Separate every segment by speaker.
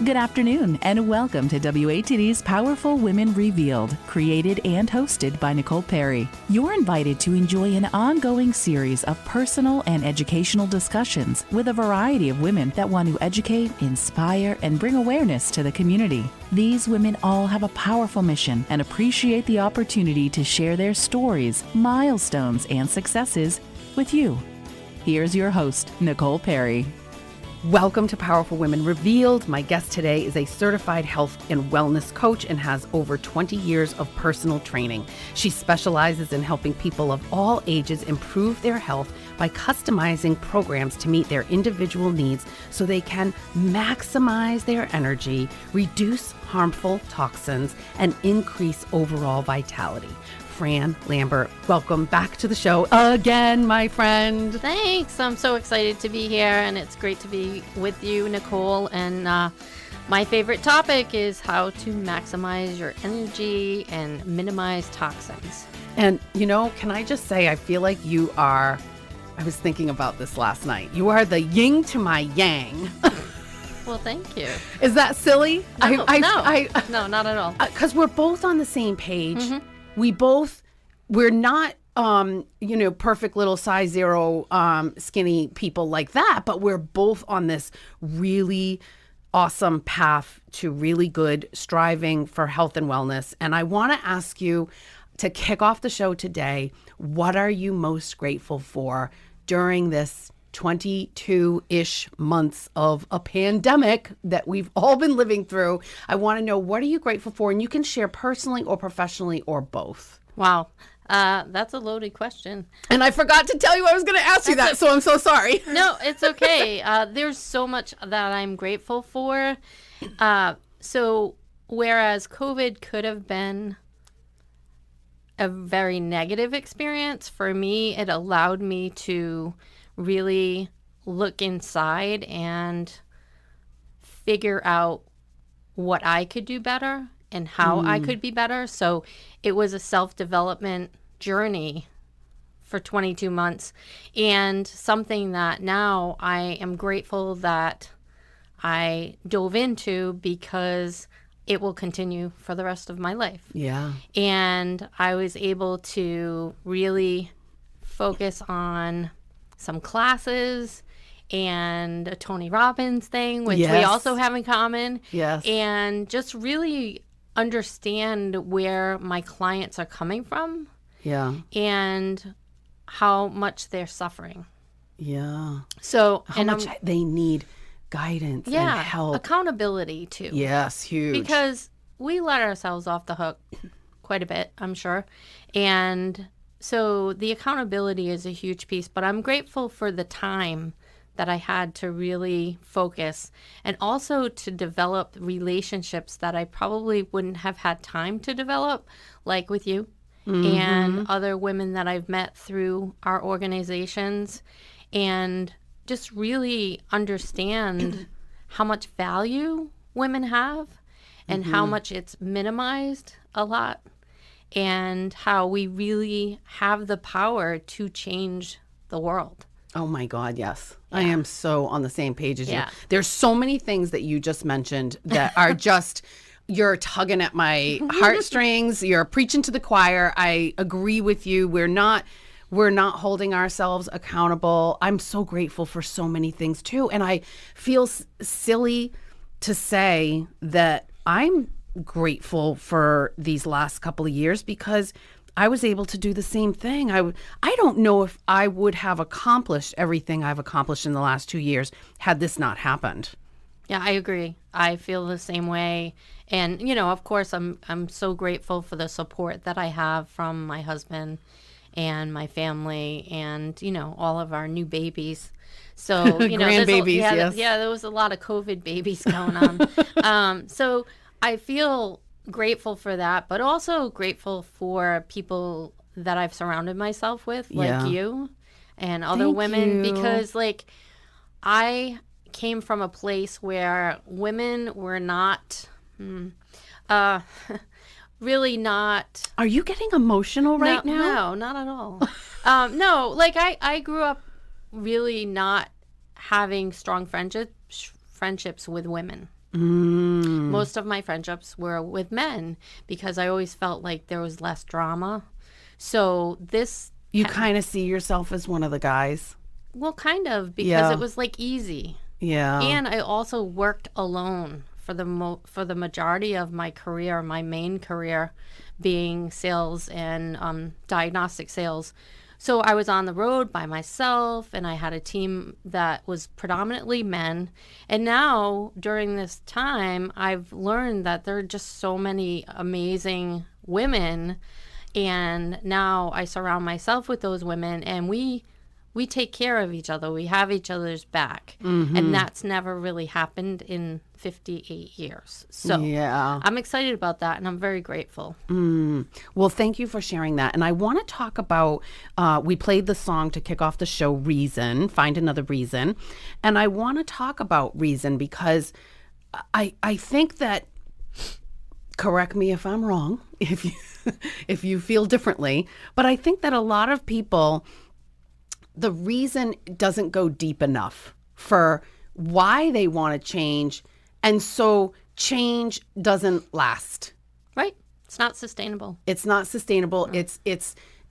Speaker 1: Good afternoon, and welcome to WATD's Powerful Women Revealed, created and hosted by Nicole Perry. You're invited to enjoy an ongoing series of personal and educational discussions with a variety of women that want to educate, inspire, and bring awareness to the community. These women all have a powerful mission and appreciate the opportunity to share their stories, milestones, and successes with you. Here's your host, Nicole Perry.
Speaker 2: Welcome to Powerful Women Revealed. My guest today is a certified health and wellness coach and has over 20 years of personal training. She specializes in helping people of all ages improve their health by customizing programs to meet their individual needs so they can maximize their energy, reduce harmful toxins, and increase overall vitality. Fran Lambert, welcome back to the show again, my friend.
Speaker 3: Thanks. I'm so excited to be here, and it's great to be with you, Nicole. And my favorite topic is how to maximize your energy and minimize toxins.
Speaker 2: And, you know, can I just say, I feel like you are, I was thinking about this last night, you are the yin to my yang.
Speaker 3: Well, thank you.
Speaker 2: Is that silly?
Speaker 3: No, no, not at all.
Speaker 2: Because we're both on the same page. Mm-hmm. We're not, perfect little size zero, skinny people like that, but we're both on this really awesome path to really good striving for health and wellness. And I want to ask you to kick off the show today, what are you most grateful for during this 22-ish months of a pandemic that we've all been living through? I want to know, what are you grateful for? And you can share personally or professionally or both.
Speaker 3: Wow. That's a loaded question.
Speaker 2: And I forgot to tell you I was going to ask you that, so I'm so sorry.
Speaker 3: No, it's okay. There's so much that I'm grateful for. So whereas COVID could have been a very negative experience, for me, it allowed me to really look inside and figure out what I could do better and how I could be better. So it was a self-development journey for 22 months, and something that now I am grateful that I dove into because it will continue for the rest of my life.
Speaker 2: Yeah.
Speaker 3: And I was able to really focus on some classes and a Tony Robbins thing, which we also have in common.
Speaker 2: Yes.
Speaker 3: And just really understand where my clients are coming from.
Speaker 2: Yeah.
Speaker 3: And how much they're suffering.
Speaker 2: Yeah.
Speaker 3: So
Speaker 2: how much they need guidance and help.
Speaker 3: Accountability too.
Speaker 2: Yes, huge.
Speaker 3: Because we let ourselves off the hook quite a bit, I'm sure. And so the accountability is a huge piece, but I'm grateful for the time that I had to really focus and also to develop relationships that I probably wouldn't have had time to develop, like with you and other women that I've met through our organizations, and just really understand how much value women have and how much it's minimized a lot, and how we really have the power to change the world.
Speaker 2: Oh my God, yes. Yeah. I am so on the same page as you.
Speaker 3: There's
Speaker 2: so many things that you just mentioned that are just, you're tugging at my heartstrings. You're preaching to the choir. I agree with you. We're not holding ourselves accountable. I'm so grateful for so many things too. And I feel silly to say that I'm grateful for these last couple of years because I was able to do the same thing. I don't know if I would have accomplished everything I've accomplished in the last 2 years had this not happened.
Speaker 3: Yeah, I agree. I feel the same way. And, of course, I'm so grateful for the support that I have from my husband and my family and, all of our new babies. So,
Speaker 2: grandbabies, yes.
Speaker 3: There was a lot of COVID babies going on. So I feel grateful for that, but also grateful for people that I've surrounded myself with, like you and other women, because I came from a place where women were not really not.
Speaker 2: Are you getting emotional right now?
Speaker 3: No, not at all. No, I grew up really not having strong friendships with women. Most of my friendships were with men because I always felt like there was less drama. So this...
Speaker 2: You kind of see yourself as one of the guys?
Speaker 3: Well, kind of, because
Speaker 2: Yeah.
Speaker 3: it was like easy.
Speaker 2: Yeah.
Speaker 3: And I also worked alone for the majority of my career, my main career being sales and diagnostic sales. So I was on the road by myself, and I had a team that was predominantly men. And now, during this time, I've learned that there are just so many amazing women. And now I surround myself with those women, and we take care of each other. We have each other's back. And that's never really happened in 58 years. So
Speaker 2: Yeah.
Speaker 3: I'm excited about that, and I'm very grateful.
Speaker 2: Well, thank you for sharing that. And I want to talk about, we played the song to kick off the show, Reason, Find Another Reason. And I want to talk about reason because I think that, correct me if I'm wrong, if you feel differently, but I think that a lot of people, the reason doesn't go deep enough for why they want to change. And so change doesn't last.
Speaker 3: Right? It's not sustainable.
Speaker 2: It's not sustainable.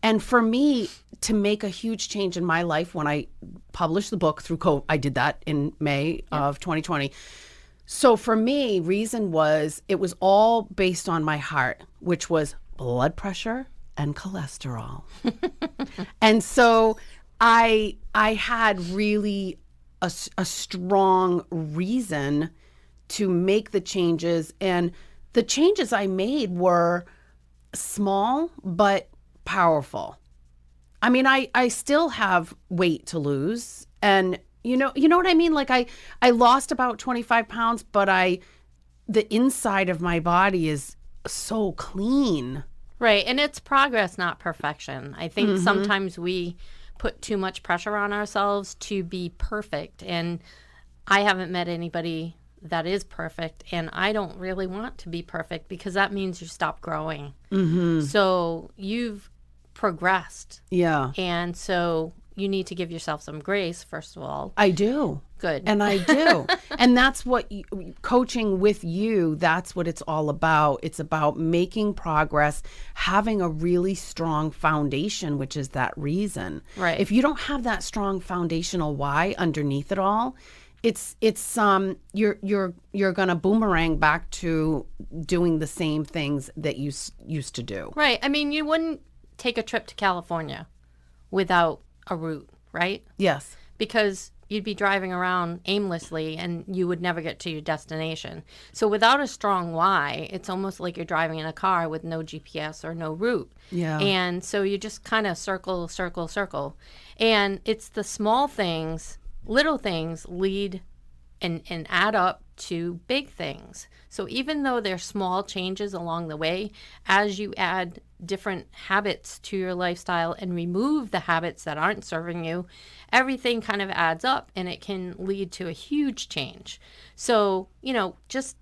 Speaker 2: And for me to make a huge change in my life when I published the book through COVID, I did that in May of 2020. So for me, reason was, it was all based on my heart, which was blood pressure and cholesterol. And so I had really a strong reason to make the changes. And the changes I made were small but powerful. I mean, I still have weight to lose. And you know what I mean? Like I lost about 25 pounds, but the inside of my body is so clean.
Speaker 3: Right. And it's progress, not perfection. I think sometimes we put too much pressure on ourselves to be perfect. And I haven't met anybody that is perfect. And I don't really want to be perfect because that means you stop growing. So you've progressed.
Speaker 2: Yeah.
Speaker 3: And so you need to give yourself some grace, first of all.
Speaker 2: I do.
Speaker 3: Good.
Speaker 2: And I do. And that's what coaching with you, that's what it's all about. It's about making progress, having a really strong foundation, which is that reason.
Speaker 3: Right.
Speaker 2: If you don't have that strong foundational why underneath it all, it's you're going to boomerang back to doing the same things that you used to do.
Speaker 3: Right. I mean, you wouldn't take a trip to California without a route, right?
Speaker 2: Yes.
Speaker 3: Because you'd be driving around aimlessly and you would never get to your destination. So without a strong why, it's almost like you're driving in a car with no GPS or no route.
Speaker 2: Yeah.
Speaker 3: And so you just kind of circle. And it's the small things, little things lead and add up to big things. So even though there's small changes along the way, as you add different habits to your lifestyle and remove the habits that aren't serving you, everything kind of adds up and it can lead to a huge change. So, just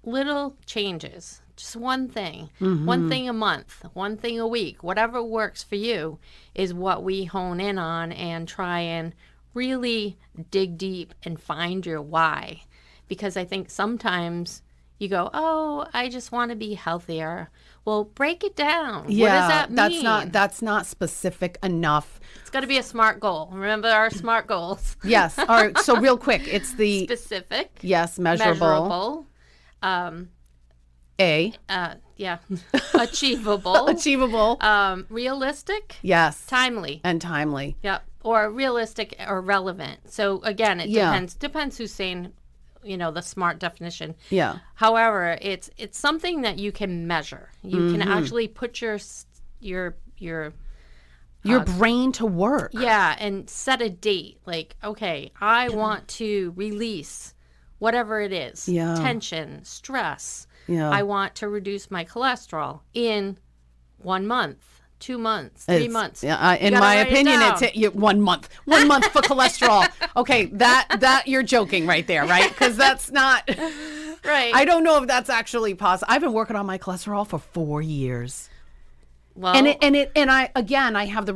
Speaker 3: little changes, just one thing, one thing a month, one thing a week, whatever works for you is what we hone in on and try and really dig deep and find your why. Because I think sometimes you go, oh, I just want to be healthier. Well, break it down.
Speaker 2: Yeah,
Speaker 3: what does that mean?
Speaker 2: That's not specific enough.
Speaker 3: It's got to be a SMART goal. Remember our SMART goals.
Speaker 2: Yes. All right. So real quick, it's the
Speaker 3: Specific.
Speaker 2: yes, measurable.
Speaker 3: Achievable.
Speaker 2: Achievable.
Speaker 3: Realistic.
Speaker 2: Yes.
Speaker 3: Timely.
Speaker 2: And timely.
Speaker 3: Yep. Or realistic or relevant. So again, it depends who's saying, the SMART definition.
Speaker 2: Yeah.
Speaker 3: However, it's something that you can measure. You can actually put your
Speaker 2: brain to work.
Speaker 3: Yeah, and set a date. Like, okay, I want to release whatever it is.
Speaker 2: Yeah.
Speaker 3: Tension, stress.
Speaker 2: Yeah.
Speaker 3: I want to reduce my cholesterol in 1 month. 2 months, 3 months.
Speaker 2: Yeah, in my opinion, it's 1 month. 1 month for cholesterol. Okay, that you're joking right there, right? Because that's not
Speaker 3: right.
Speaker 2: I don't know if that's actually possible. I've been working on my cholesterol for 4 years.
Speaker 3: Well,
Speaker 2: I have the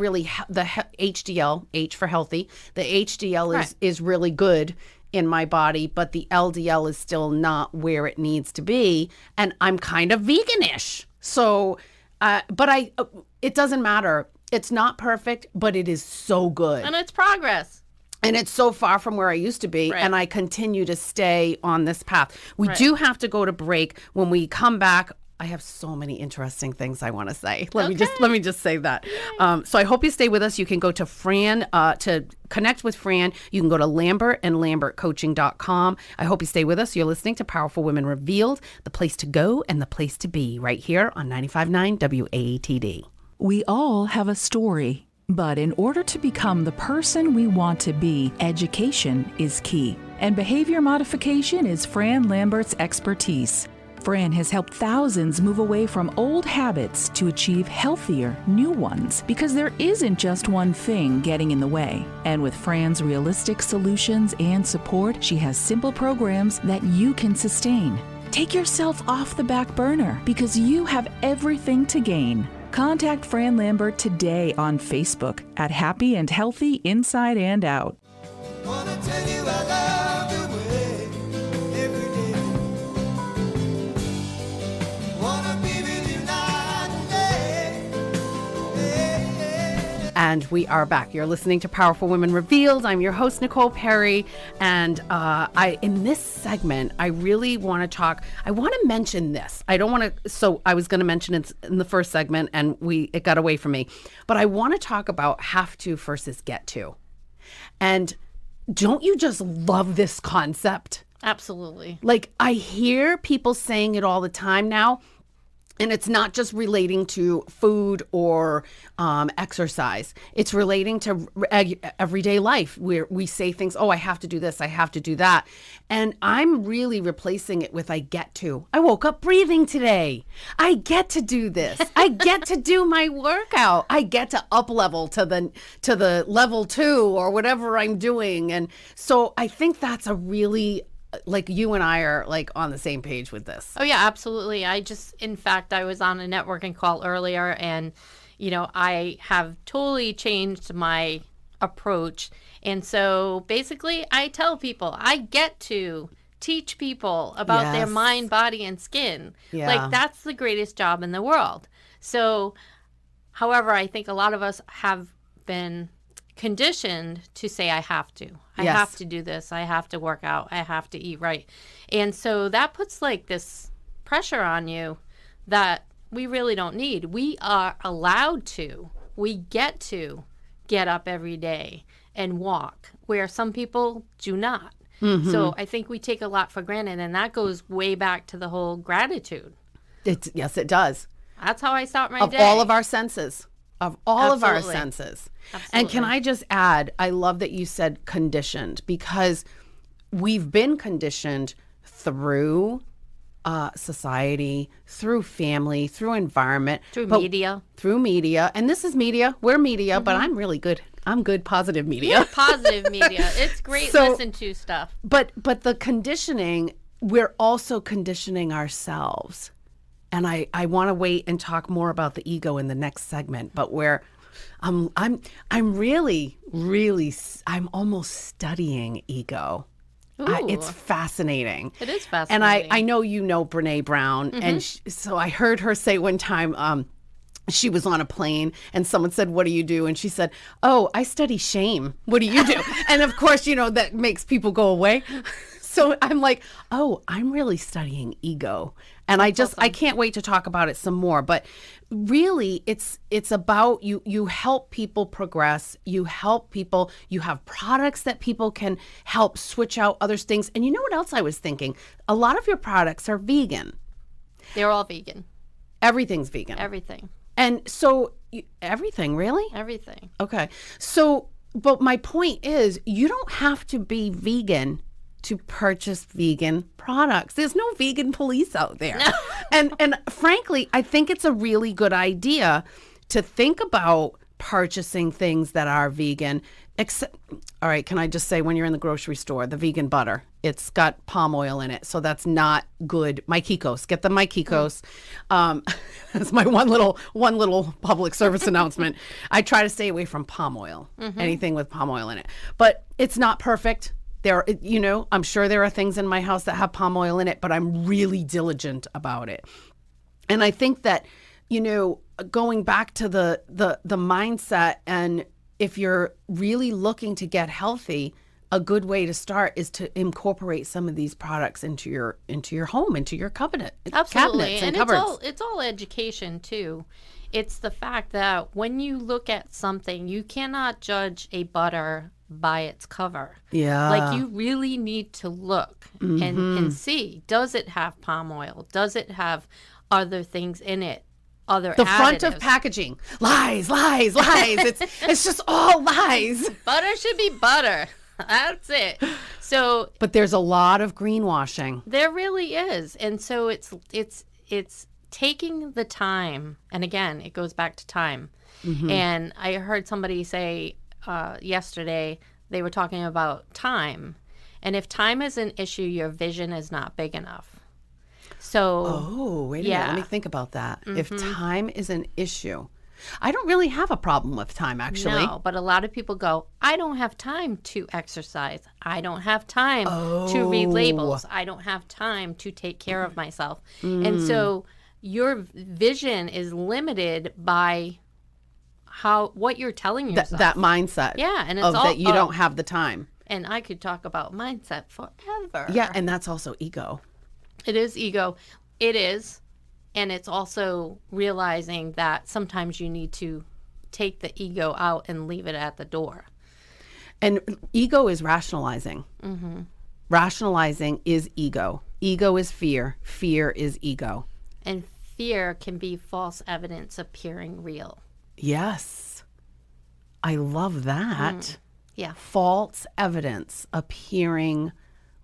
Speaker 2: HDL, H for healthy. The HDL is really good in my body, but the LDL is still not where it needs to be. And I'm kind of veganish. So, it doesn't matter. It's not perfect, but it is so good.
Speaker 3: And it's progress.
Speaker 2: And it's so far from where I used to be, and I continue to stay on this path. We do have to go to break. When we come back, I have so many interesting things I want to say. Let me just say that. So I hope you stay with us. You can go to Fran to connect with Fran. You can go to LambertandLambertCoaching.com. I hope you stay with us. You're listening to Powerful Women Revealed, the place to go and the place to be, right here on 95.9 WATD.
Speaker 1: We all have a story, but in order to become the person we want to be, education is key. And behavior modification is Fran Lambert's expertise. Fran has helped thousands move away from old habits to achieve healthier, new ones, because there isn't just one thing getting in the way. And with Fran's realistic solutions and support, she has simple programs that you can sustain. Take yourself off the back burner because you have everything to gain. Contact Fran Lambert today on Facebook at Happy and Healthy Inside and Out.
Speaker 4: Wanna tell you I love the way every day. Wanna be with you night and day.
Speaker 2: And we are back. You're listening to Powerful Women Revealed. I'm your host, Nicole Perry. And in this segment, I really want to talk. I want to mention this. I don't want to. So I was going to mention it in the first segment, and it got away from me. But I want to talk about have to versus get to. And don't you just love this concept?
Speaker 3: Absolutely.
Speaker 2: Like, I hear people saying it all the time now. And it's not just relating to food or exercise. It's relating to everyday life where we say things, oh, I have to do this, I have to do that. And I'm really replacing it with I get to. I woke up breathing today. I get to do this. I get to do my workout. I get to up level to the level 2 or whatever I'm doing. And so I think that's a really, like, you and I are like on the same page with this.
Speaker 3: Oh yeah, absolutely. In fact, I was on a networking call earlier, and I have totally changed my approach. And so basically I tell people I get to teach people about their mind, body, and skin.
Speaker 2: Yeah.
Speaker 3: Like, that's the greatest job in the world. So, however, I think a lot of us have been conditioned to say I have to. I have to do this. I have to work out. I have to eat right. And so that puts like this pressure on you that we really don't need. We are allowed to. We get to get up every day and walk, where some people do not. Mm-hmm. So I think we take a lot for granted, and that goes way back to the whole gratitude.
Speaker 2: Yes, it does.
Speaker 3: That's how I start my day.
Speaker 2: Of all of our senses. Of all of our
Speaker 3: Absolutely.
Speaker 2: senses.
Speaker 3: Absolutely.
Speaker 2: And can I just add, I love that you said conditioned, because we've been conditioned through society, through family, through environment.
Speaker 3: Through media.
Speaker 2: Through media. And this is media. We're media, but I'm really good. I'm good positive media.
Speaker 3: Positive media. It's great listen to stuff.
Speaker 2: But the conditioning, we're also conditioning ourselves. And I want to wait and talk more about the ego in the next segment, but where I'm really I'm almost studying ego. It's fascinating.
Speaker 3: It is fascinating.
Speaker 2: And I know Brene Brown, and so I heard her say one time, she was on a plane and someone said, "What do you do?" And she said, "Oh, I study shame. What do you do?" And of course, that makes people go away. So I'm like, oh, I'm really studying ego. And I can't wait to talk about it some more. But really, it's about you help people progress. You help people. You have products that people can help switch out other things. And you know what else I was thinking? A lot of your products are vegan.
Speaker 3: They're all vegan.
Speaker 2: Everything's vegan.
Speaker 3: Everything.
Speaker 2: And so everything, really?
Speaker 3: Everything.
Speaker 2: Okay. So, but my point is, you don't have to be vegan to purchase vegan products. There's no vegan police out there. No. And frankly, I think it's a really good idea to think about purchasing things that are vegan. All right, can I just say, when you're in the grocery store, the vegan butter, it's got palm oil in it, so that's not good. Mykikos, get the Mykikos. That's my one little public service announcement. I try to stay away from palm oil, anything with palm oil in it. But it's not perfect. I'm sure there are things in my house that have palm oil in it, but I'm really diligent about it. And I think that, going back to the mindset, and if you're really looking to get healthy, a good way to start is to incorporate some of these products into your home, into your cabinets
Speaker 3: Absolutely.
Speaker 2: and
Speaker 3: And
Speaker 2: cupboards.
Speaker 3: it's all education too. It's the fact that when you look at something, you cannot judge a butter by its cover.
Speaker 2: Yeah.
Speaker 3: Like, you really need to look and see, does it have palm oil? Does it have other things in it? Other
Speaker 2: The front of
Speaker 3: additives?
Speaker 2: packaging, lies. It's just all lies.
Speaker 3: Butter should be butter. That's it. So
Speaker 2: But there's a lot of greenwashing.
Speaker 3: there really is. And so it's taking the time, and again, it goes back to time. And I heard somebody say yesterday, they were talking about time. And if time is an issue, your vision is not big enough. So
Speaker 2: Oh, wait a minute.
Speaker 3: Yeah.
Speaker 2: Let me think about that. If time is an issue, I don't really have a problem with time, actually.
Speaker 3: no, but a lot of people go, I don't have time to exercise. I don't have time to read labels. I don't have time to take care of myself. And so your vision is limited by what you're telling yourself.
Speaker 2: That mindset.
Speaker 3: Yeah, and it's
Speaker 2: of
Speaker 3: all-
Speaker 2: that you don't have the time.
Speaker 3: And I could talk about mindset forever.
Speaker 2: Yeah, and that's also ego.
Speaker 3: It is ego. It is. And it's also realizing that sometimes you need to take the ego out and leave it at the door.
Speaker 2: And ego is rationalizing. Rationalizing is ego. Ego is fear. Fear is ego.
Speaker 3: And fear can be false evidence appearing real.
Speaker 2: Yes. I love that.
Speaker 3: Yeah.
Speaker 2: False evidence appearing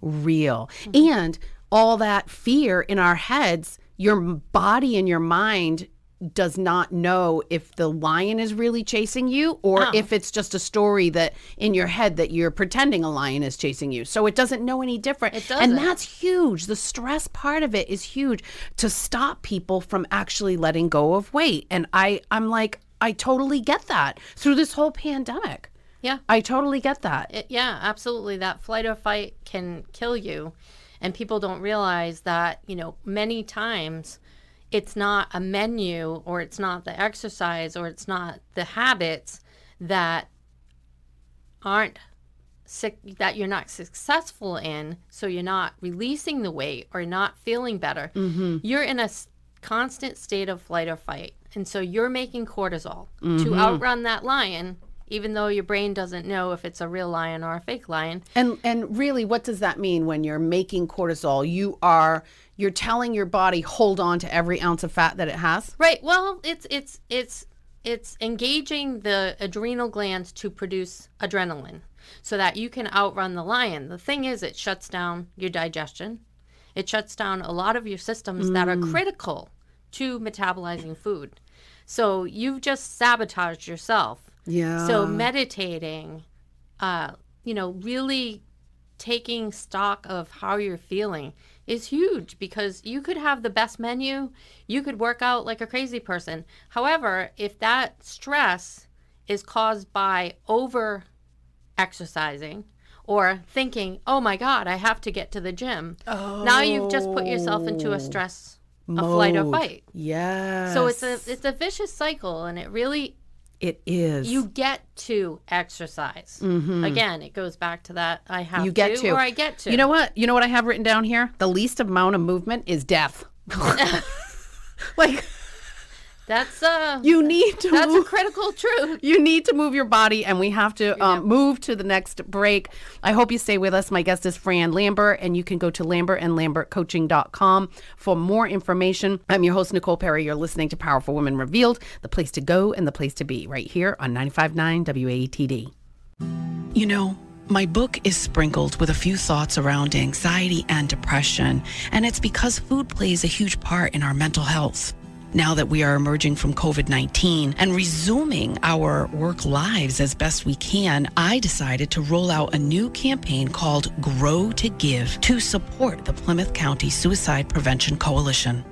Speaker 2: real. And all that fear in our heads, your body and your mind does not know if the lion is really chasing you or if it's just a story that in your head that you're pretending a lion is chasing you. So it doesn't know any different.
Speaker 3: It doesn't.
Speaker 2: And that's huge. The stress part of it is huge to stop people from actually letting go of weight. And I'm like, I totally get that through this whole pandemic.
Speaker 3: Yeah.
Speaker 2: I totally get that.
Speaker 3: Yeah, absolutely. That flight or fight can kill you. And people don't realize that, many times it's not a menu or it's not the exercise or it's not the habits that aren't sick, that you're not successful in. So you're not releasing the weight or not feeling better. You're in a constant state of flight or fight. And so you're making cortisol to outrun that lion, even though your brain doesn't know if it's a real lion or a fake lion.
Speaker 2: And really, what does that mean when you're making cortisol? You're telling your body, hold on to every ounce of fat that it has?
Speaker 3: Right. Well, it's engaging the adrenal glands to produce adrenaline so that you can outrun the lion. The thing is, it shuts down your digestion. It shuts down a lot of your systems that are critical to metabolizing food. So you've just sabotaged yourself.
Speaker 2: Yeah.
Speaker 3: So meditating, really taking stock of how you're feeling is huge, because you could have the best menu, you could work out like a crazy person. However, if that stress is caused by over exercising or thinking, oh my God, I have to get to the gym. Now you've just put yourself into a stress, a flight or fight.
Speaker 2: Yes.
Speaker 3: So it's a vicious cycle, and
Speaker 2: It is.
Speaker 3: you get to exercise. Again, it goes back to that I have
Speaker 2: You get to.
Speaker 3: or I get to.
Speaker 2: You know what? You know what I have written down here? The least amount of movement is death. Like,
Speaker 3: That's
Speaker 2: you need to
Speaker 3: that's a
Speaker 2: move.
Speaker 3: critical truth.
Speaker 2: You need to move your body, and we have to move to the next break. I hope you stay with us. My guest is Fran Lambert, and you can go to lambertandlambertcoaching.com for more information. I'm your host, Nicole Perry. You're listening to Powerful Women Revealed, the place to go and the place to be, right here on 95.9 WATD. You know, my book is sprinkled with a few thoughts around anxiety and depression, and it's because food plays a huge part in our mental health. Now that we are emerging from COVID-19 and resuming our work lives as best we can, I decided to roll out a new campaign called Grow to Give to support the Plymouth County Suicide Prevention Coalition.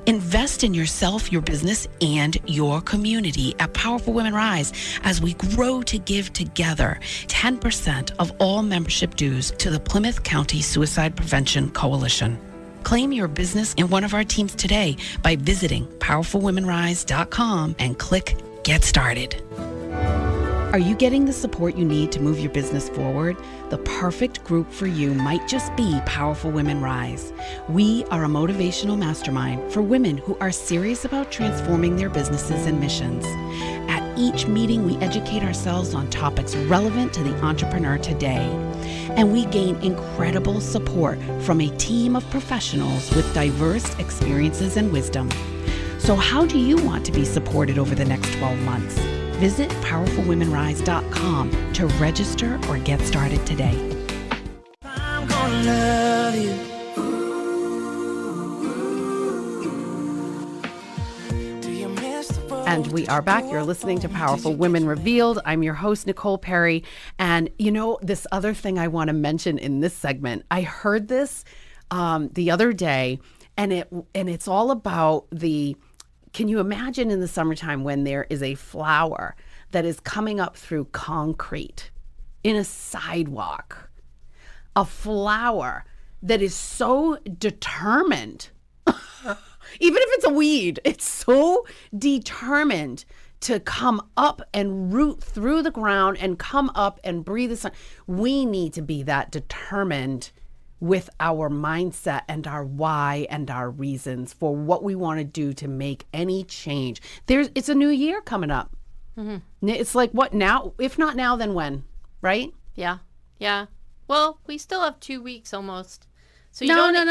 Speaker 5: Invest in yourself, your business, and your community at Powerful Women Rise as we grow to give together 10% of all membership dues to the Plymouth County Suicide Prevention Coalition. Claim your business in one of our teams today by visiting powerfulwomenrise.com and click Get Started. Are you getting the support you need to move your business forward? The perfect group for you might just be Powerful Women Rise. We are a motivational mastermind for women who are serious about transforming their businesses and missions. At each meeting, we educate ourselves on topics relevant to the entrepreneur today. And we gain incredible support from a team of professionals with diverse experiences and wisdom. So how do you want to be supported over the next 12 months? Visit powerfulwomenrise.com to register or get started today.
Speaker 4: I'm gonna love you. Do you miss the road?
Speaker 2: And we are back. You're listening to Powerful Women Revealed. I'm your host, Nicole Perry. And you know, this other thing I want to mention in this segment, I heard this the other day, and it's all about can you imagine in the summertime when there is a flower that is coming up through concrete in a sidewalk? A flower that is so determined, even if it's a weed, it's so determined to come up and root through the ground and come up and breathe the sun. We need to be that determined with our mindset and our why and our reasons for what we want to do to make any change. It's a new year coming up. Mm-hmm. It's like, what now? If not now, then when? Right?
Speaker 3: Yeah. Well, we still have 2 weeks almost. So you
Speaker 2: No.
Speaker 3: don't
Speaker 2: It's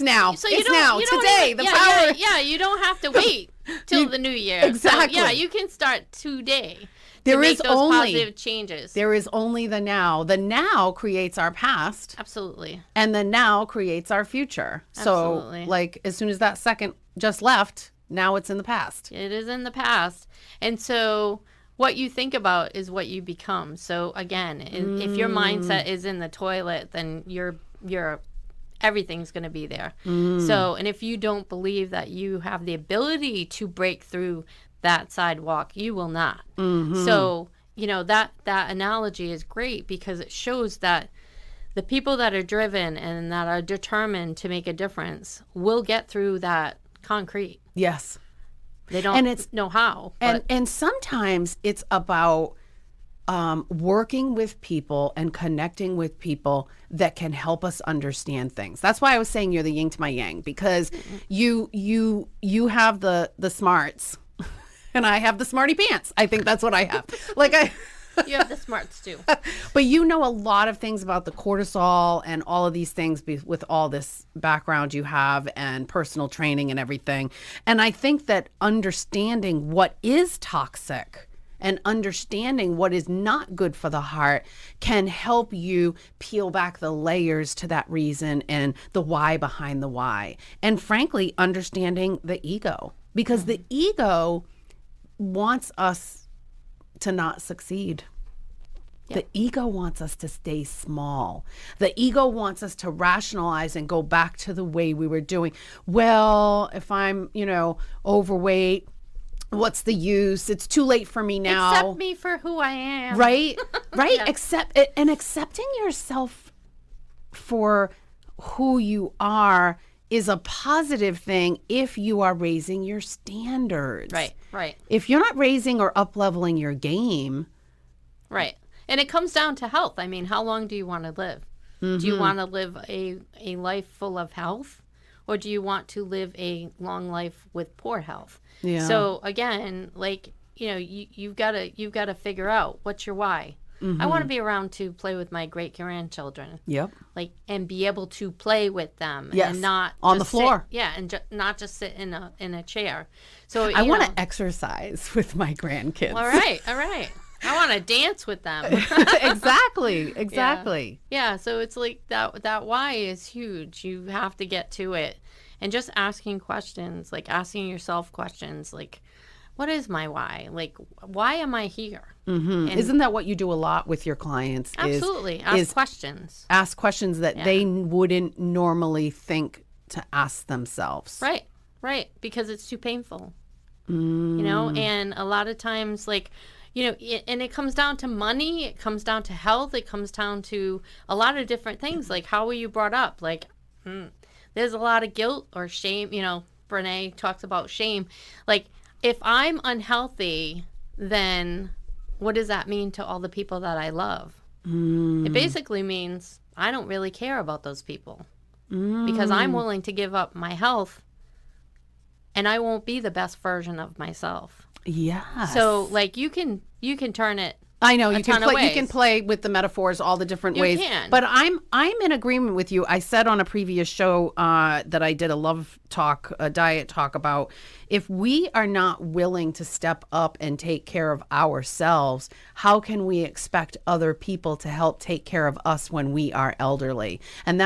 Speaker 2: now.
Speaker 3: So
Speaker 2: It's now. Today. The power.
Speaker 3: Yeah, you don't have to wait till the new year.
Speaker 2: Exactly.
Speaker 3: So, yeah, you can start today.
Speaker 2: There
Speaker 3: to make
Speaker 2: is
Speaker 3: those
Speaker 2: only
Speaker 3: positive changes.
Speaker 2: There is only the now. The now creates our past,
Speaker 3: Absolutely.
Speaker 2: and the now creates our future.
Speaker 3: Absolutely.
Speaker 2: So, like, as soon as that second just left, now it's in the past.
Speaker 3: It is in the past. And so what you think about is what you become. So again, if your mindset is in the toilet, then you're everything's going to be there. So, and if you don't believe that you have the ability to break through that sidewalk, you will not. So, you know, that analogy is great because it shows that the people that are driven and that are determined to make a difference will get through that concrete.
Speaker 2: Yes.
Speaker 3: They don't know how.
Speaker 2: And sometimes it's about working with people and connecting with people that can help us understand things. That's why I was saying you're the yin to my yang, because you have the smarts and I have the smarty pants. I think that's what I have.
Speaker 3: You have the smarts too.
Speaker 2: But you know a lot of things about the cortisol and all of these things with all this background you have and personal training and everything. And I think that understanding what is toxic and understanding what is not good for the heart can help you peel back the layers to that reason and the why behind the why. And frankly, understanding the ego, because the ego wants us to not succeed. The ego wants us to stay small. The ego wants us to rationalize and go back to the way we were doing. Well, if I'm, overweight, what's the use? It's too late for me now.
Speaker 3: Accept me for who I am.
Speaker 2: Right?
Speaker 3: Yeah.
Speaker 2: Accepting yourself for who you are is a positive thing if you are raising your standards.
Speaker 3: Right.
Speaker 2: If you're not raising or up-leveling your game.
Speaker 3: Right. And it comes down to health. I mean, how long do you want to live? Do you want to live a life full of health? Or do you want to live a long life with poor health?
Speaker 2: Yeah.
Speaker 3: So again, you've got to figure out what's your why. I want to be around to play with my great grandchildren.
Speaker 2: Yep.
Speaker 3: And be able to play with them.
Speaker 2: Yes.
Speaker 3: And not
Speaker 2: on the
Speaker 3: just
Speaker 2: floor.
Speaker 3: Not just sit in a chair. So
Speaker 2: I want to exercise with my grandkids.
Speaker 3: All right. I want to dance with them.
Speaker 2: Exactly.
Speaker 3: Yeah. So it's like that why is huge. You have to get to it. And just asking questions, asking yourself questions, what is my why? Why am I here?
Speaker 2: Mm-hmm. Isn't that what you do a lot with your clients?
Speaker 3: Absolutely. Ask questions.
Speaker 2: Ask questions that they wouldn't normally think to ask themselves.
Speaker 3: Right. Right, because it's too painful. You know, and a lot of times, like, you know, and it comes down to money, it comes down to health, it comes down to a lot of different things. Like, how were you brought up? Like, there's a lot of guilt or shame. You know, Brene talks about shame. Like, if I'm unhealthy, then what does that mean to all the people that I love? It basically means I don't really care about those people because I'm willing to give up my health and I won't be the best version of myself.
Speaker 2: Yes.
Speaker 3: So, like, you can turn it.
Speaker 2: I know
Speaker 3: a
Speaker 2: you can
Speaker 3: ton of
Speaker 2: play. You
Speaker 3: ways.
Speaker 2: can play with the metaphors all the different
Speaker 3: You
Speaker 2: ways.
Speaker 3: can.
Speaker 2: But I'm in agreement with you. I said on a previous show that I did a love talk, a diet talk about if we are not willing to step up and take care of ourselves, how can we expect other people to help take care of us when we are elderly? And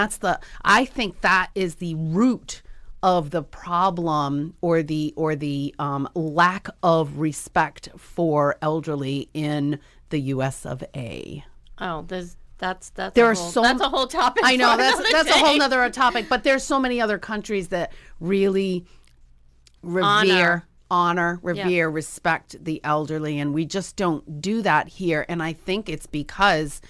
Speaker 2: I think that is the root of the problem or the lack of respect for elderly in the US of A.
Speaker 3: Oh, that's a whole topic.
Speaker 2: I know
Speaker 3: for
Speaker 2: that's
Speaker 3: another
Speaker 2: a whole
Speaker 3: day.
Speaker 2: nother topic, but there's so many other countries that really revere, respect the elderly, and we just don't do that here. And I think it's because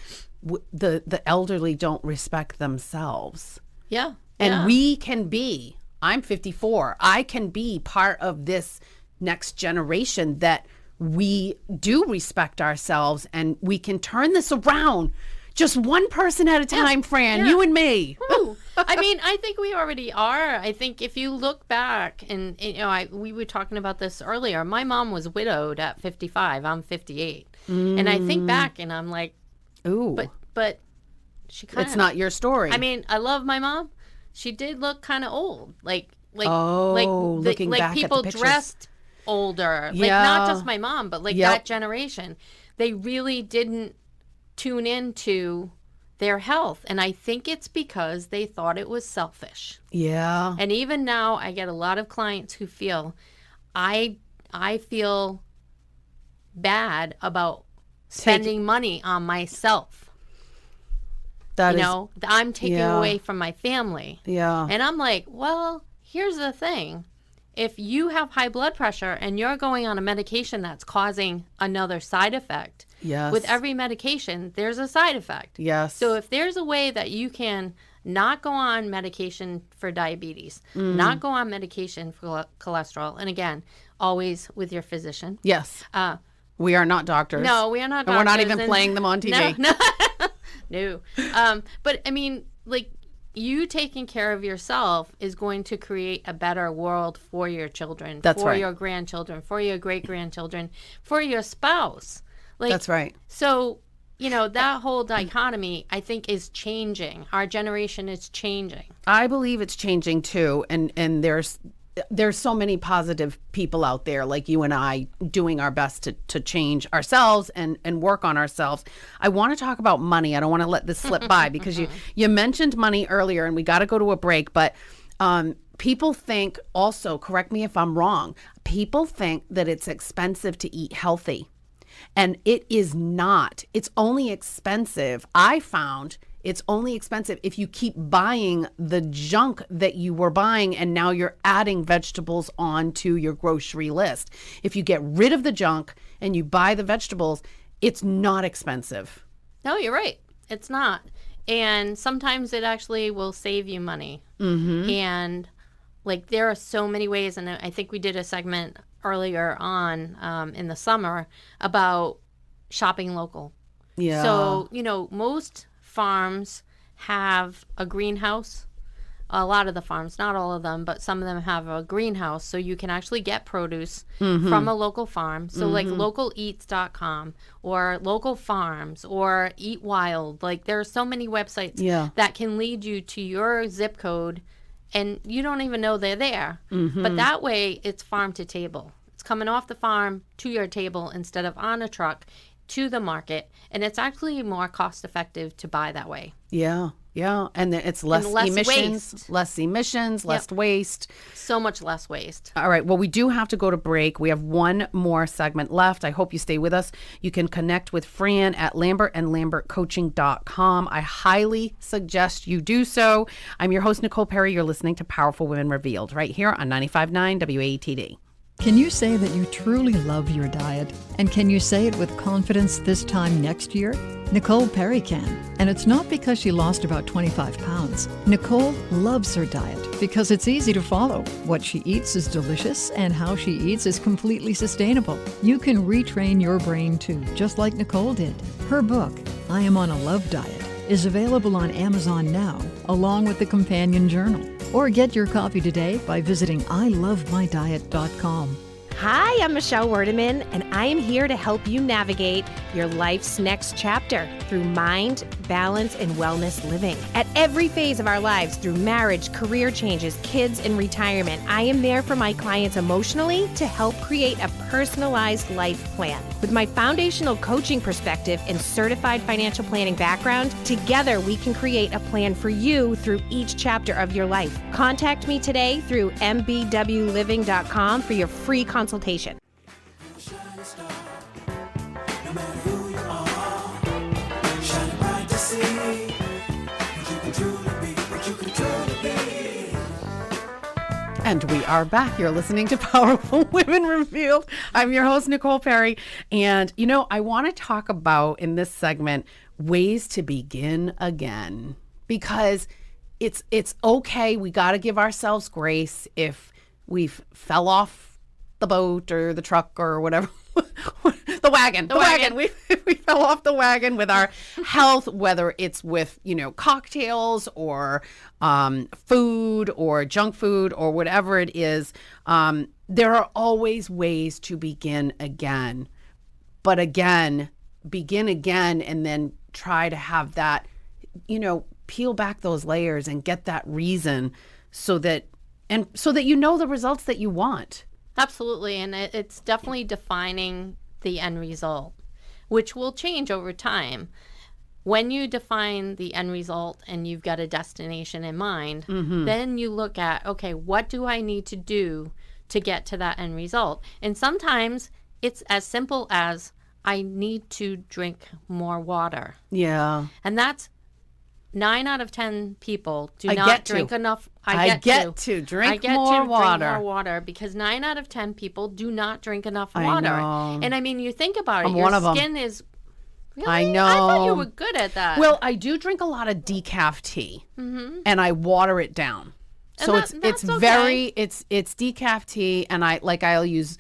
Speaker 2: the elderly don't respect themselves.
Speaker 3: Yeah.
Speaker 2: And we can be, I'm 54, I can be part of this next generation that we do respect ourselves and we can turn this around. Just one person at a time, Fran, you and me.
Speaker 3: Woo. I mean, I think we already are. I think if you look back, and you know, we were talking about this earlier. My mom was widowed at 55. I'm 58, and I think back, and I'm like,
Speaker 2: Ooh,
Speaker 3: but she kind of.
Speaker 2: it's not your story.
Speaker 3: I mean, I love my mom. She did look kind of old, like
Speaker 2: looking back at the
Speaker 3: people
Speaker 2: pictures.
Speaker 3: dressed older, like
Speaker 2: Yeah.
Speaker 3: not just my mom, but like
Speaker 2: Yep.
Speaker 3: that generation. They really didn't tune into their health, and I think it's because they thought it was selfish.
Speaker 2: Yeah.
Speaker 3: And even now, I get a lot of clients who feel, I feel bad about spending money on myself.
Speaker 2: That
Speaker 3: You
Speaker 2: is,
Speaker 3: know, I'm taking
Speaker 2: yeah.
Speaker 3: away from my family.
Speaker 2: yeah.
Speaker 3: And I'm like, well, here's the thing. If you have high blood pressure and you're going on a medication that's causing another side effect,
Speaker 2: Yes.
Speaker 3: with every medication, there's a side effect.
Speaker 2: Yes.
Speaker 3: So if there's a way that you can not go on medication for diabetes, not go on medication for cholesterol, and again, always with your physician.
Speaker 2: Yes. We are not doctors.
Speaker 3: No, we are not
Speaker 2: And we're not
Speaker 3: doctors,
Speaker 2: even playing them on TV.
Speaker 3: No. But I mean, like, you taking care of yourself is going to create a better world for your children,
Speaker 2: That's
Speaker 3: for
Speaker 2: right.
Speaker 3: your grandchildren, for your great-grandchildren, for your spouse. Like,
Speaker 2: That's right.
Speaker 3: So, you know, that whole dichotomy, I think, is changing. Our generation is changing.
Speaker 2: I believe it's changing too, and there's so many positive people out there like you and I doing our best to change ourselves and work on ourselves. I want to talk about money. I don't want to let this slip by because you mentioned money earlier, and we got to go to a break. But people think also, correct me if I'm wrong, people think that it's expensive to eat healthy. And it is not. It's only expensive. I found it's only expensive if you keep buying the junk that you were buying and now you're adding vegetables onto your grocery list. If you get rid of the junk and you buy the vegetables, it's not expensive.
Speaker 3: No, you're right. It's not. And sometimes it actually will save you money.
Speaker 2: Mm-hmm.
Speaker 3: And, like, there are so many ways, and I think we did a segment earlier on in the summer about shopping local.
Speaker 2: Yeah.
Speaker 3: So, you know, most farms have a greenhouse. A lot of the farms, not all of them, but some of them have a greenhouse, so you can actually get produce from a local farm. So like localeats.com or local farms or Eat Wild. Like, there are so many websites that can lead you to your zip code, and you don't even know they're there. But that way, it's farm to table. It's coming off the farm to your table instead of on a truck to the market, and it's actually more cost effective to buy that way.
Speaker 2: Yeah. Yeah, and then it's less
Speaker 3: less
Speaker 2: emissions,
Speaker 3: waste.
Speaker 2: less waste.
Speaker 3: So much less waste.
Speaker 2: All right. Well, we do have to go to break. We have one more segment left. I hope you stay with us. You can connect with Fran at lambertandlambertcoaching.com. I highly suggest you do so. I'm your host, Nicole Perry. You're listening to Powerful Women Revealed right here on 95.9 WATD.
Speaker 6: Can you say that you truly love your diet? And can you say it with confidence this time next year? Nicole Perry can. And it's not because she lost about 25 pounds. Nicole loves her diet because it's easy to follow. What she eats is delicious, and how she eats is completely sustainable. You can retrain your brain too, just like Nicole did. Her book, I Am on a Love Diet, is available on Amazon now, along with the companion journal. Or get your copy today by visiting ilovemydiet.com.
Speaker 7: Hi, I'm Michelle Werdeman, and I am here to help you navigate your life's next chapter through mind, balance, and wellness living. At every phase of our lives, through marriage, career changes, kids, and retirement, I am there for my clients emotionally to help create a personalized life plan. With my foundational coaching perspective and certified financial planning background, together we can create a plan for you through each chapter of your life. Contact me today through mbwliving.com for your free consultation.
Speaker 4: Shining star, no matter who you are, shining bright to see what you can truly be, what you can truly be.
Speaker 2: And we are back. You're listening to Powerful Women Revealed. I'm your host, Nicole Perry. And, you know, I want to talk about in this segment ways to begin again, because it's okay. We got to give ourselves grace if we fell off the boat or the truck or whatever. The wagon. We fell off the wagon with our health, whether it's with, you know, cocktails or food or junk food or whatever it is. There are always ways to begin again. But again, begin again and then try to have that, you know, peel back those layers and get that reason so that you know the results that you want.
Speaker 3: Absolutely. And it's definitely defining the end result, which will change over time. When you define the end result and you've got a destination in mind, then you look at, okay, what do I need to do to get to that end result? And sometimes it's as simple as I need to drink more water.
Speaker 2: Yeah.
Speaker 3: And that's 9 out of 10 people do
Speaker 2: I
Speaker 3: not
Speaker 2: get to.
Speaker 3: drink enough.
Speaker 2: I get to drink more water
Speaker 3: because 9 out of 10 people do not drink enough
Speaker 2: I
Speaker 3: water.
Speaker 2: know.
Speaker 3: And I mean, you think about it,
Speaker 2: I'm
Speaker 3: your
Speaker 2: one of 'em.
Speaker 3: skin is. Really?
Speaker 2: I know.
Speaker 3: I thought you were good at that.
Speaker 2: Well, I do drink a lot of decaf tea, and I water it down.
Speaker 3: And
Speaker 2: So
Speaker 3: that's
Speaker 2: it's
Speaker 3: okay.
Speaker 2: very it's decaf tea, and I'll use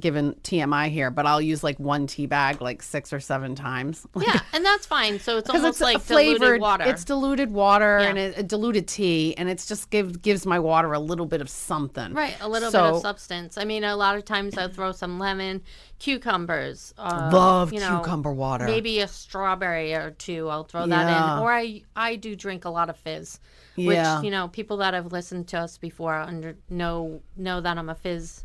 Speaker 2: given TMI here, but I'll use like one tea bag like 6 or 7 times.
Speaker 3: yeah, and that's fine. So it's
Speaker 2: Because
Speaker 3: almost
Speaker 2: it's
Speaker 3: like
Speaker 2: flavored
Speaker 3: diluted water.
Speaker 2: It's diluted water
Speaker 3: Yeah.
Speaker 2: and a diluted tea, and it's just gives my water a little bit of something.
Speaker 3: Right, a little bit of substance. I mean, a lot of times I'll throw some lemon, cucumbers.
Speaker 2: Love
Speaker 3: you know,
Speaker 2: cucumber water.
Speaker 3: Maybe a strawberry or two. I'll throw that
Speaker 2: Yeah.
Speaker 3: in. Or I do drink a lot of fizz.
Speaker 2: Yeah.
Speaker 3: Which, you know, people that have listened to us before know that I'm a fizz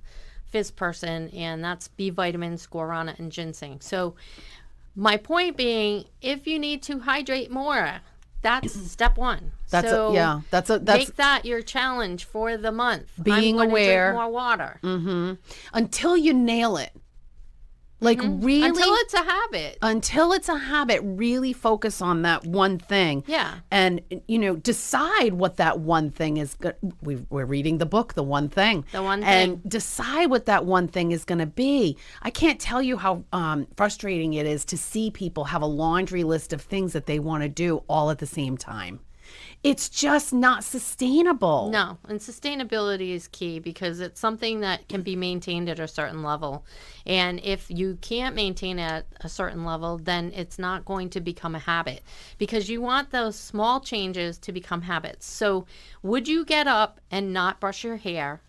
Speaker 3: person, and that's B vitamins, guarana, and ginseng. So my point being, if you need to hydrate more, that's step one.
Speaker 2: That's
Speaker 3: That's make that your challenge for the month.
Speaker 2: Being
Speaker 3: I'm going
Speaker 2: aware.
Speaker 3: to drink more water.
Speaker 2: Until you nail it. Like really
Speaker 3: Until it's a habit.
Speaker 2: Really focus on that one thing.
Speaker 3: Yeah.
Speaker 2: And, you know, decide what that one thing is. We're reading the book, The One Thing.
Speaker 3: The One
Speaker 2: And
Speaker 3: Thing.
Speaker 2: decide what that one thing is going to be. I can't tell you how frustrating it is to see people have a laundry list of things that they want to do all at the same time. It's just not sustainable.
Speaker 3: No, and sustainability is key because it's something that can be maintained at a certain level. And if you can't maintain at a certain level, then it's not going to become a habit because you want those small changes to become habits. So would you get up and not brush your hair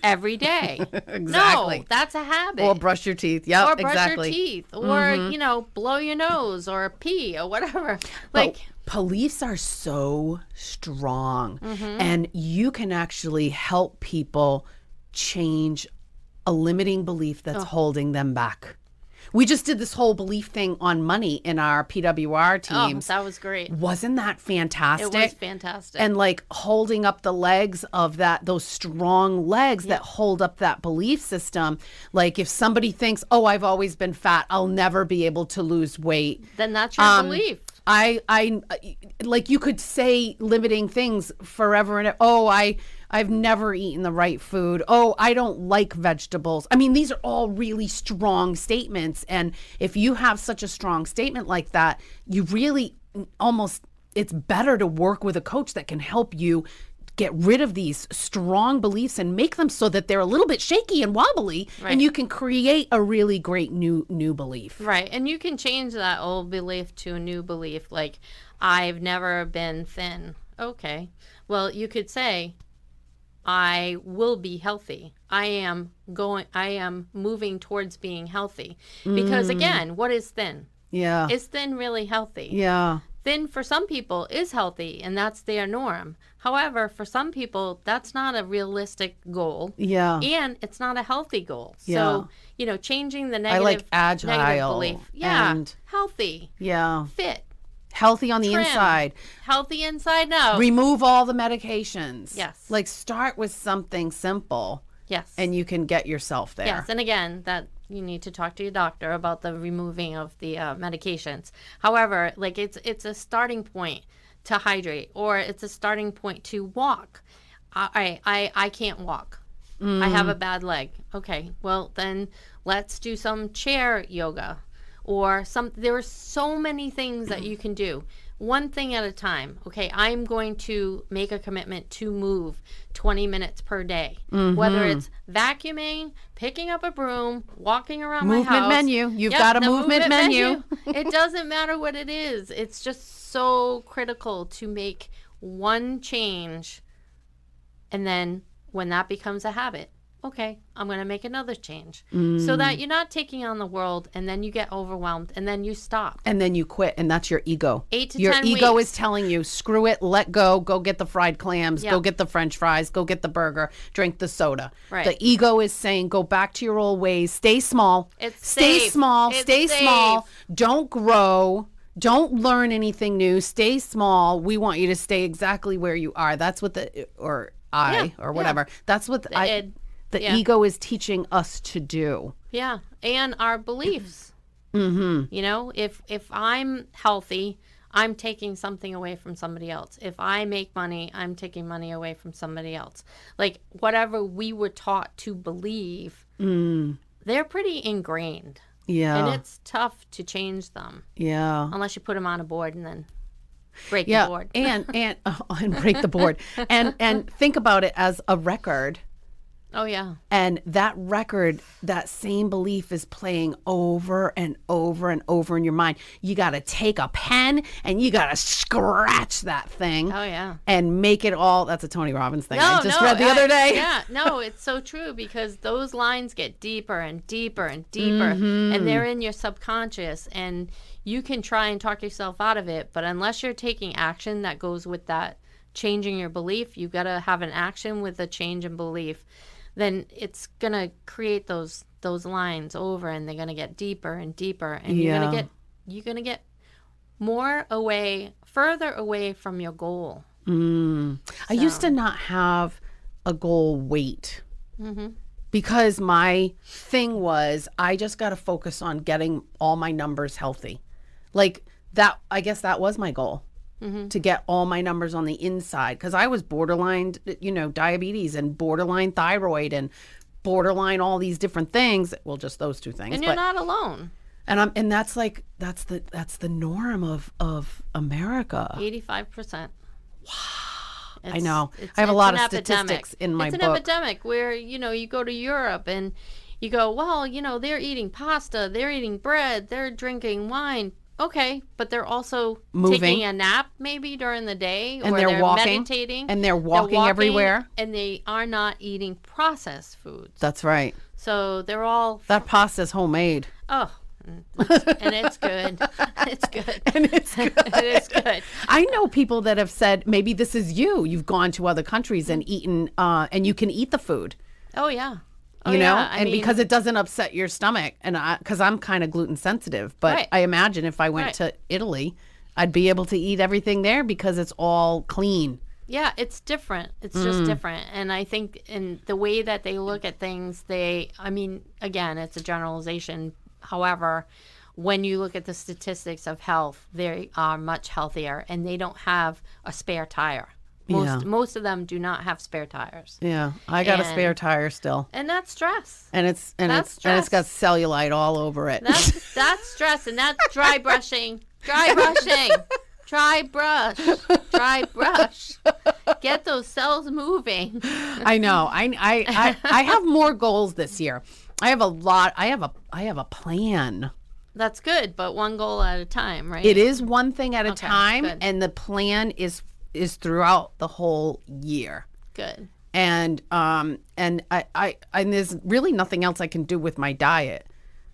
Speaker 3: every day?
Speaker 2: Exactly.
Speaker 3: No, that's a habit.
Speaker 2: Or brush your teeth. Yep,
Speaker 3: or brush
Speaker 2: exactly.
Speaker 3: your teeth, or you know, blow your nose, or pee, or whatever. Like,
Speaker 2: police are so strong, and you can actually help people change a limiting belief that's holding them back. We just did this whole belief thing on money in our PWR teams.
Speaker 3: Oh, that was great.
Speaker 2: Wasn't that fantastic?
Speaker 3: It was fantastic.
Speaker 2: And like holding up the legs of those strong legs that hold up that belief system. Like if somebody thinks, oh, I've always been fat, I'll never be able to lose weight.
Speaker 3: Then that's your belief.
Speaker 2: I like you could say limiting things forever and I've never eaten the right food. Oh, I don't like vegetables. I mean, these are all really strong statements. And if you have such a strong statement like that, you really it's better to work with a coach that can help you get rid of these strong beliefs and make them so that they're a little bit shaky and wobbly, and you can create a really great new belief.
Speaker 3: Right. And you can change that old belief to a new belief, like, I've never been thin. Okay. Well, you could say, I will be healthy. I am moving towards being healthy. Because again, what is thin?
Speaker 2: Yeah.
Speaker 3: Is thin really healthy?
Speaker 2: Yeah.
Speaker 3: Thin for some people is healthy, and that's their norm. However, for some people, that's not a realistic goal.
Speaker 2: Yeah.
Speaker 3: And it's not a healthy goal.
Speaker 2: Yeah.
Speaker 3: So, changing the
Speaker 2: I
Speaker 3: negative,
Speaker 2: like agile
Speaker 3: negative belief. Yeah.
Speaker 2: and-
Speaker 3: Healthy.
Speaker 2: Yeah.
Speaker 3: Fit.
Speaker 2: Healthy on the
Speaker 3: Trim.
Speaker 2: inside.
Speaker 3: Healthy inside out.
Speaker 2: Remove all the medications.
Speaker 3: Yes.
Speaker 2: Like start with something simple
Speaker 3: Yes.
Speaker 2: and you can get yourself there.
Speaker 3: Yes, and again, that you need to talk to your doctor about the removing of the medications. However, like it's a starting point to hydrate, or it's a starting point to walk. I can't walk. I have a bad leg. Okay, well then let's do some chair yoga, or there are so many things that you can do. One thing at a time. Okay, I'm going to make a commitment to move 20 minutes per day. Whether it's vacuuming, picking up a broom, walking around my
Speaker 2: Movement
Speaker 3: house.
Speaker 2: menu. You've got a
Speaker 3: the
Speaker 2: movement menu.
Speaker 3: It doesn't matter what it is. It's just so critical to make one change. And then when that becomes a habit, okay, I'm going to make another change. So that you're not taking on the world and then you get overwhelmed and then you stop.
Speaker 2: And then you quit, and that's your ego.
Speaker 3: 8 to
Speaker 2: your
Speaker 3: 10
Speaker 2: ego
Speaker 3: weeks.
Speaker 2: is telling you, screw it, let go get the fried clams,
Speaker 3: Yeah.
Speaker 2: go get the french fries, go get the burger, drink the soda.
Speaker 3: Right.
Speaker 2: The ego is saying, go back to your old ways, stay small.
Speaker 3: It's
Speaker 2: stay
Speaker 3: safe.
Speaker 2: small,
Speaker 3: It's
Speaker 2: stay
Speaker 3: safe.
Speaker 2: small, don't grow. Don't learn anything new. Stay small. We want you to stay exactly where you are. That's what or whatever. That's what the
Speaker 3: Yeah.
Speaker 2: ego is teaching us to do.
Speaker 3: Yeah, and our beliefs. If I'm healthy, I'm taking something away from somebody else. If I make money, I'm taking money away from somebody else. Like whatever we were taught to believe, they're pretty ingrained.
Speaker 2: Yeah.
Speaker 3: And it's tough to change them
Speaker 2: Yeah.
Speaker 3: unless you put them on a board and then break
Speaker 2: Yeah.
Speaker 3: the board.
Speaker 2: and break the board. And think about it as a record.
Speaker 3: Oh, yeah.
Speaker 2: And that record, that same belief is playing over and over and over in your mind. You got to take a pen and you got to scratch that thing.
Speaker 3: Oh, yeah.
Speaker 2: And make it all. That's a Tony Robbins thing I just read the other day.
Speaker 3: Yeah, no, it's so true because those lines get deeper and deeper and deeper, and they're in your subconscious, and you can try and talk yourself out of it, but unless you're taking action that goes with that changing your belief, you've got to have an action with a change in belief. Then it's going to create those lines over, and they're going to get deeper and deeper, and you're going to get further away from your goal.
Speaker 2: I used to not have a goal weight because my thing was I just got to focus on getting all my numbers healthy. Like that, I guess that was my goal. To get all my numbers on the inside, because I was borderline, diabetes and borderline thyroid and borderline all these different things. Well, just those two things.
Speaker 3: And you're not alone.
Speaker 2: And that's the norm of America.
Speaker 3: 85%. Wow.
Speaker 2: I know. I have a lot of statistics in my
Speaker 3: book. It's an epidemic where, you go to Europe and you go, well, they're eating pasta, they're eating bread, they're drinking wine. Okay, but they're also
Speaker 2: moving,
Speaker 3: taking a nap maybe during the day,
Speaker 2: and
Speaker 3: or
Speaker 2: they're walking,
Speaker 3: meditating,
Speaker 2: and they're walking everywhere,
Speaker 3: and they are not eating processed foods.
Speaker 2: That's right.
Speaker 3: So they're all
Speaker 2: that pasta's homemade.
Speaker 3: Oh, and it's good. It's good.
Speaker 2: And it's good.
Speaker 3: It is good.
Speaker 2: I know people that have said, maybe this is you. You've gone to other countries and eaten, and you can eat the food.
Speaker 3: Oh yeah. Oh,
Speaker 2: you know,
Speaker 3: yeah. I
Speaker 2: and
Speaker 3: mean-
Speaker 2: because it doesn't upset your stomach, and because I'm kind of gluten sensitive, but
Speaker 3: Right.
Speaker 2: I imagine if I went
Speaker 3: Right.
Speaker 2: to Italy, I'd be able to eat everything there because it's all clean.
Speaker 3: Yeah, it's different. It's just different. And I think in the way that they look at things, I mean, again, it's a generalization. However, when you look at the statistics of health, they are much healthier and they don't have a spare tire. Most of them do not have spare tires.
Speaker 2: Yeah, I got a
Speaker 3: And-
Speaker 2: spare tire still,
Speaker 3: And that's stress.
Speaker 2: and it's
Speaker 3: That's
Speaker 2: got cellulite all over it.
Speaker 3: That's stress, and that's dry brushing. Dry brushing. Dry brush. Get those cells moving.
Speaker 2: I know. I have more goals this year. I have a lot. I have a plan.
Speaker 3: That's good, but one goal at a time, right?
Speaker 2: It is one thing at a
Speaker 3: Okay,
Speaker 2: time,
Speaker 3: good.
Speaker 2: and the plan is throughout the whole year.
Speaker 3: Good.
Speaker 2: And there's really nothing else I can do with my diet.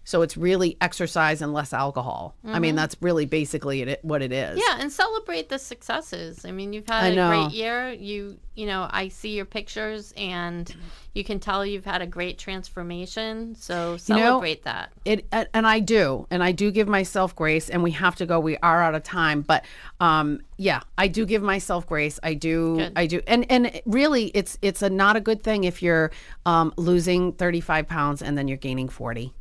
Speaker 2: So it's really exercise and less alcohol. I mean, that's really basically what it is.
Speaker 3: Yeah, and celebrate the successes. I mean, you've had
Speaker 2: I
Speaker 3: a
Speaker 2: know.
Speaker 3: great year. You know, I see your pictures, and you can tell you've had a great transformation. So celebrate that.
Speaker 2: And I do give myself grace, and we have to go. We are out of time, but yeah, I do give myself grace. I do,
Speaker 3: Good.
Speaker 2: and really, it's not a good thing if you're losing 35 pounds and then you're gaining 40.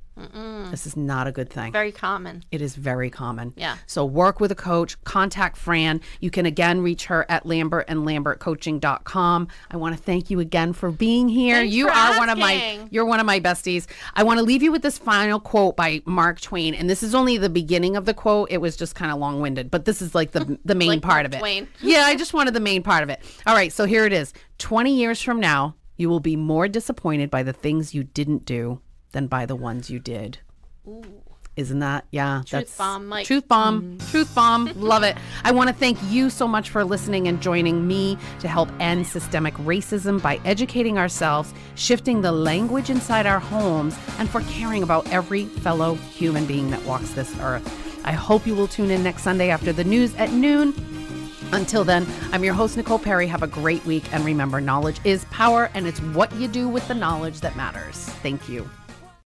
Speaker 2: This is not a good thing.
Speaker 3: Very common.
Speaker 2: It is very common.
Speaker 3: Yeah.
Speaker 2: So work with a coach, contact Fran. You can again reach her at lambertandlambertcoaching.com. I want to thank you again for being here.
Speaker 3: Thanks
Speaker 2: You
Speaker 3: for
Speaker 2: are
Speaker 3: asking.
Speaker 2: you're one of my besties. I want to leave you with this final quote by Mark Twain. And this is only the beginning of the quote. It was just kind of long-winded, but this is like the main
Speaker 3: Like
Speaker 2: part
Speaker 3: Mark
Speaker 2: of it.
Speaker 3: Twain.
Speaker 2: Yeah, I just wanted the main part of it. All right, so here it is. 20 years from now, you will be more disappointed by the things you didn't do than by the ones you did. Isn't that? Yeah.
Speaker 3: Truth bomb, Mike.
Speaker 2: Truth bomb. Truth bomb. Love it. I want to thank you so much for listening and joining me to help end systemic racism by educating ourselves, shifting the language inside our homes, and for caring about every fellow human being that walks this earth. I hope you will tune in next Sunday after the news at noon. Until then, I'm your host, Nicole Perry. Have a great week. And remember, knowledge is power, and it's what you do with the knowledge that matters. Thank you.